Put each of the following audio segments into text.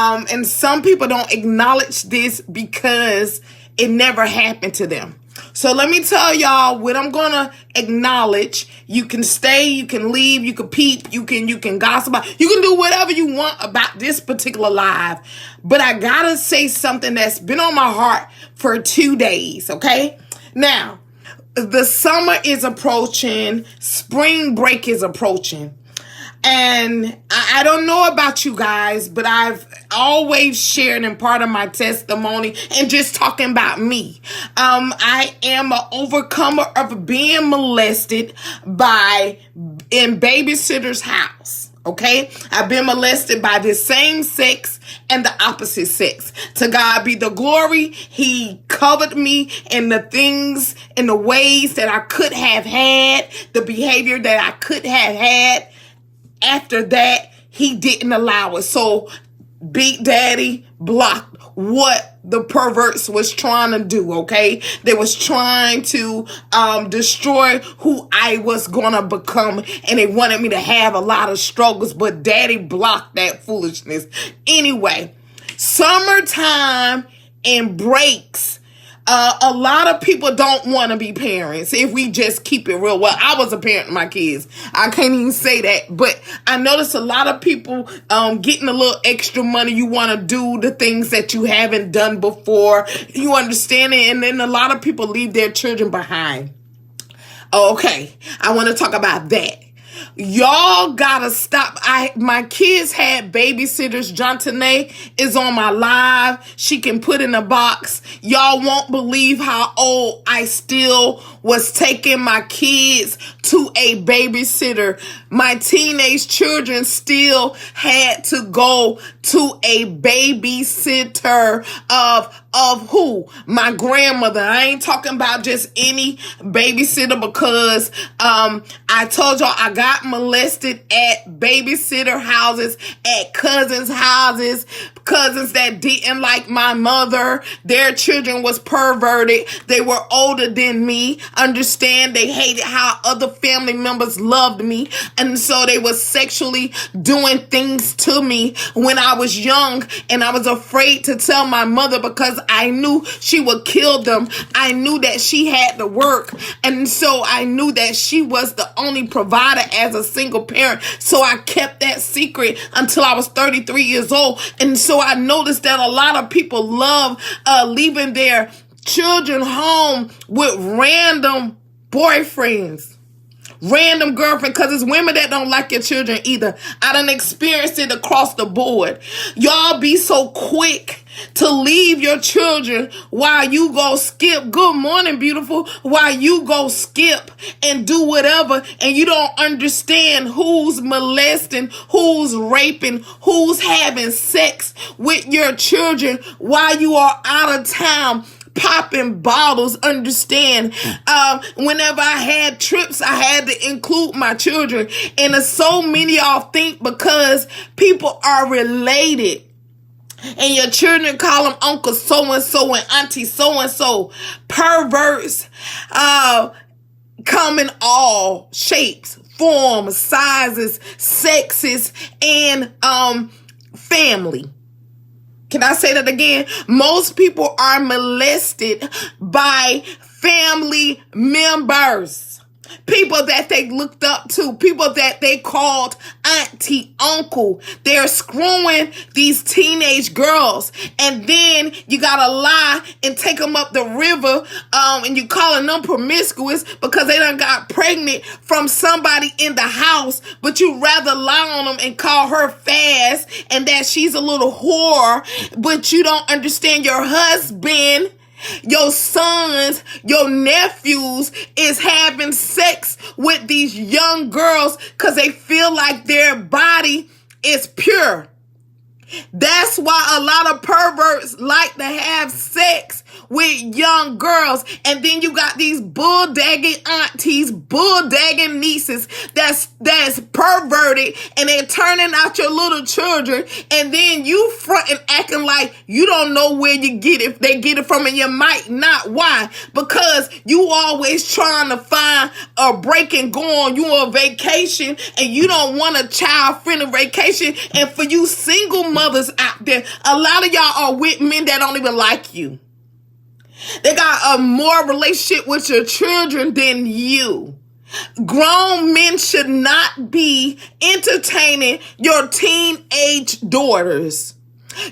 And some people don't acknowledge this because it never happened to them. So let me tell y'all what I'm going to acknowledge. You can stay, you can leave, you can peep, you can gossip, you can do whatever you want about this particular live. But I got to say something that's been on my heart for 2 days, okay? Now, the summer is approaching, spring break is approaching. And I don't know about you guys, but I've always shared in part of my testimony and just talking about me. I am an overcomer of being molested in babysitter's house. Okay, I've been molested by the same sex and the opposite sex. To God be the glory. He covered me in the things, in the ways that I could have had, the behavior that I could have had. After that, he didn't allow it. So Big Daddy blocked what the perverts was trying to do, okay? They was trying to destroy who I was going to become, and they wanted me to have a lot of struggles, but Daddy blocked that foolishness. Anyway, summertime and breaks. A lot of people don't want to be parents if we just keep it real. Well, I was a parent to my kids. I can't even say that. But I noticed a lot of people getting a little extra money. You want to do the things that you haven't done before. You understand it? And then a lot of people leave their children behind. Okay, I want to talk about that. Y'all gotta stop. My kids had babysitters. Jontanae is on my live. She can put in a box. Y'all won't believe how old I still was taking my kids to a babysitter. My teenage children still had to go to a babysitter of who? My grandmother. I ain't talking about just any babysitter because I told y'all I got molested at babysitter houses, at cousins' houses, cousins that didn't like my mother. Their children was perverted. They were older than me. Understand? They hated how other family members loved me. And so they was sexually doing things to me when I was young, and I was afraid to tell my mother because I knew she would kill them. I knew that she had to work, and so I knew that she was the only provider as a single parent. So I kept that secret until I was 33 years old. And so I noticed that a lot of people love leaving their children home with random boyfriends, random girlfriend, because it's women that don't like your children either. I done experienced it across the board. Y'all be so quick to leave your children while you go skip. Good morning, beautiful. While you go skip and do whatever, and you don't understand who's molesting, who's raping, who's having sex with your children while you are out of town popping bottles. Understand, whenever I had trips, I had to include my children. And so many of y'all think because people are related and your children call them Uncle so-and-so and Auntie so-and-so, perverts come in all shapes, forms, sizes, sexes, and family. Can I say that again? Most people are molested by family members. People that they looked up to, people that they called auntie, uncle. They're screwing these teenage girls. And then you gotta lie and take them up the river, and you calling them promiscuous because they done got pregnant from somebody in the house, but you rather lie on them and call her fast and that she's a little whore, but you don't understand your husband, your sons, your nephews is having sex with these young girls because they feel like their body is pure. That's why a lot of perverts like to have sex with young girls. And then you got these bull-dagging aunties, bull-dagging nieces that's perverted, and they're turning out your little children. And then you fronting acting like you don't know where you get it. They get it from, and you might not. Why? Because you always trying to find a break and go on you on vacation, and you don't want a child-friendly vacation. And for you single mothers out got them. A lot of y'all are with men that don't even like you. They got a more relationship with your children than you. Grown men should not be entertaining your teenage daughters.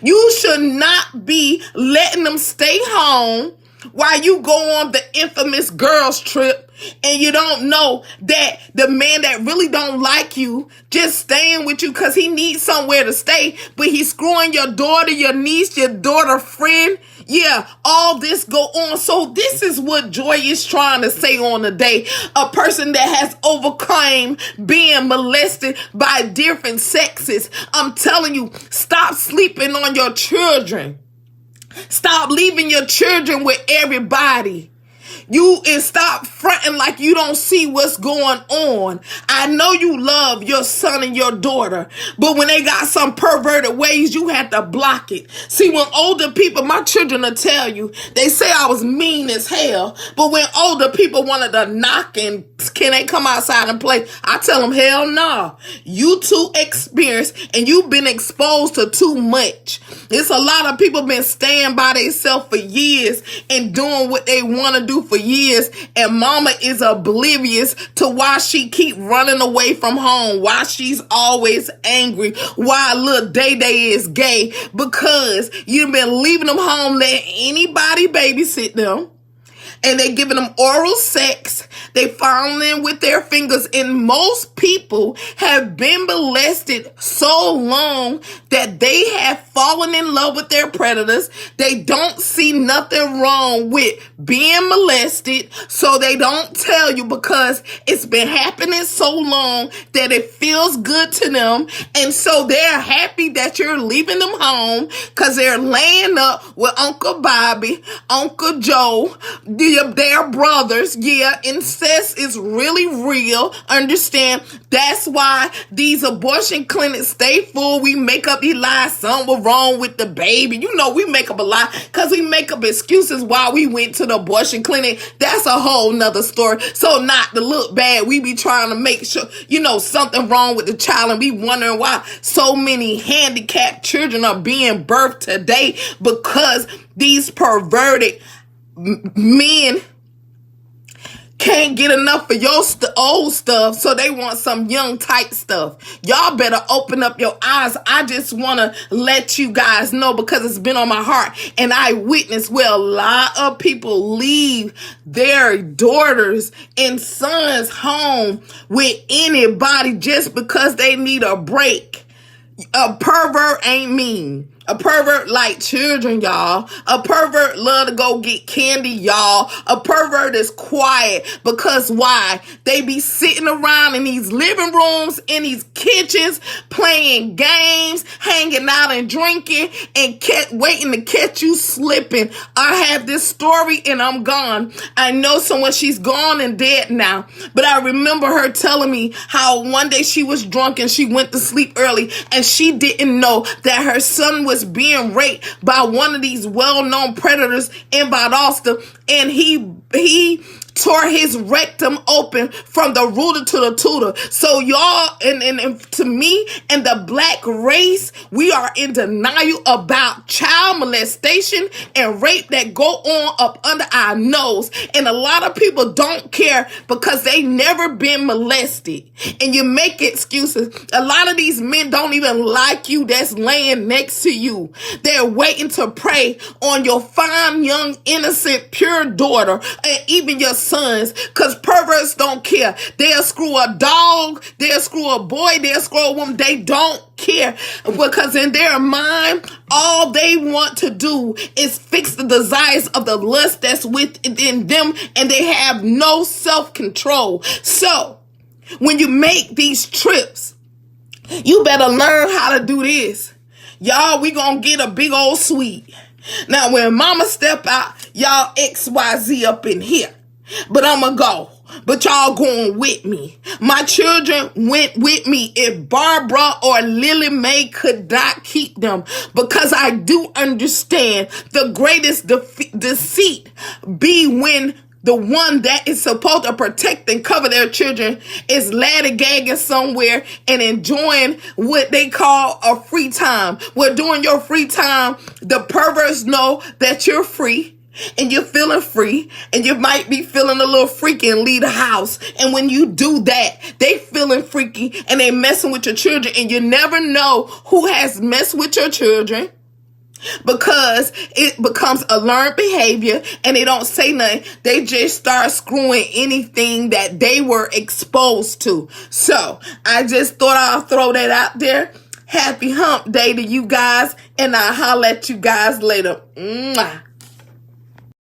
You should not be letting them stay home while you go on the infamous girls trip and you don't know that the man that really don't like you just staying with you because he needs somewhere to stay, but he's screwing your daughter, your niece, your daughter friend. Yeah, all this go on. So this is what Joy is trying to say on the day. A person that has overcome being molested by different sexes. I'm telling you, stop sleeping on your children. Stop leaving your children with everybody. And stop fronting like you don't see what's going on. I know you love your son and your daughter, but when they got some perverted ways, you have to block it. See, when older people, my children will tell you, they say I was mean as hell, but when older people wanted to knock and can they come outside and play, I tell them, hell no. You too experienced and you've been exposed to too much. It's a lot of people been staying by themselves for years and doing what they want to do for years, and mama is oblivious to why she keep running away from home, why she's always angry, why little Day is gay, because you've been leaving them home, letting anybody babysit them. And they giving them oral sex. They fondling with their fingers. And most people have been molested so long that they have fallen in love with their predators. They don't see nothing wrong with being molested. So they don't tell you because it's been happening so long that it feels good to them. And so they're happy that you're leaving them home because they're laying up with Uncle Bobby, Uncle Joe, their brothers. Yeah, incest is really real. Understand? That's why these abortion clinics stay full. We make up these lies. Something was wrong with the baby. You know, we make up a lie because we make up excuses why we went to the abortion clinic. That's a whole nother story. So not to look bad, we be trying to make sure, something wrong with the child, and we wondering why so many handicapped children are being birthed today because these perverted men can't get enough of your old stuff, so they want some young tight stuff. Y'all better open up your eyes. I just want to let you guys know because it's been on my heart, and I witnessed where a lot of people leave their daughters and sons home with anybody just because they need a break. A pervert ain't mean. A pervert like children, y'all. A pervert love to go get candy, y'all. A pervert is quiet because why? They be sitting around in these living rooms, in these kitchens, playing games, hanging out and drinking, and waiting to catch you slipping. I have this story and I'm gone. I know someone, she's gone and dead now, but I remember her telling me how one day she was drunk and she went to sleep early and she didn't know that her son was being raped by one of these well-known predators in Valdosta, and he tore his rectum open from the rooter to the tutor. So y'all, and to me and the black race, we are in denial about child molestation and rape that go on up under our nose. And a lot of people don't care because they never been molested. And you make excuses. A lot of these men don't even like you that's laying next to you. They're waiting to prey on your fine, young, innocent, pure daughter and even your sons, because perverts don't care. They'll screw a dog, they'll screw a boy, they'll screw a woman. They don't care because in their mind, all they want to do is fix the desires of the lust that's within them, and they have no self-control. So when you make these trips, you better learn how to do this. Y'all, we gonna get a big old suite. Now, when mama step out, y'all XYZ up in here. But I'ma go. But y'all going with me. My children went with me. If Barbara or Lily Mae could not keep them, because I do understand the greatest deceit be when the one that is supposed to protect and cover their children is laddy-gagging somewhere and enjoying what they call a free time. Well, during your free time, the perverts know that you're free. And you're feeling free, and you might be feeling a little freaky and leave the house. And when you do that, they feeling freaky and they messing with your children. And you never know who has messed with your children, because it becomes a learned behavior and they don't say nothing. They just start screwing anything that they were exposed to. So I just thought I'll throw that out there. Happy hump day to you guys, and I'll holler at you guys later. Mwah.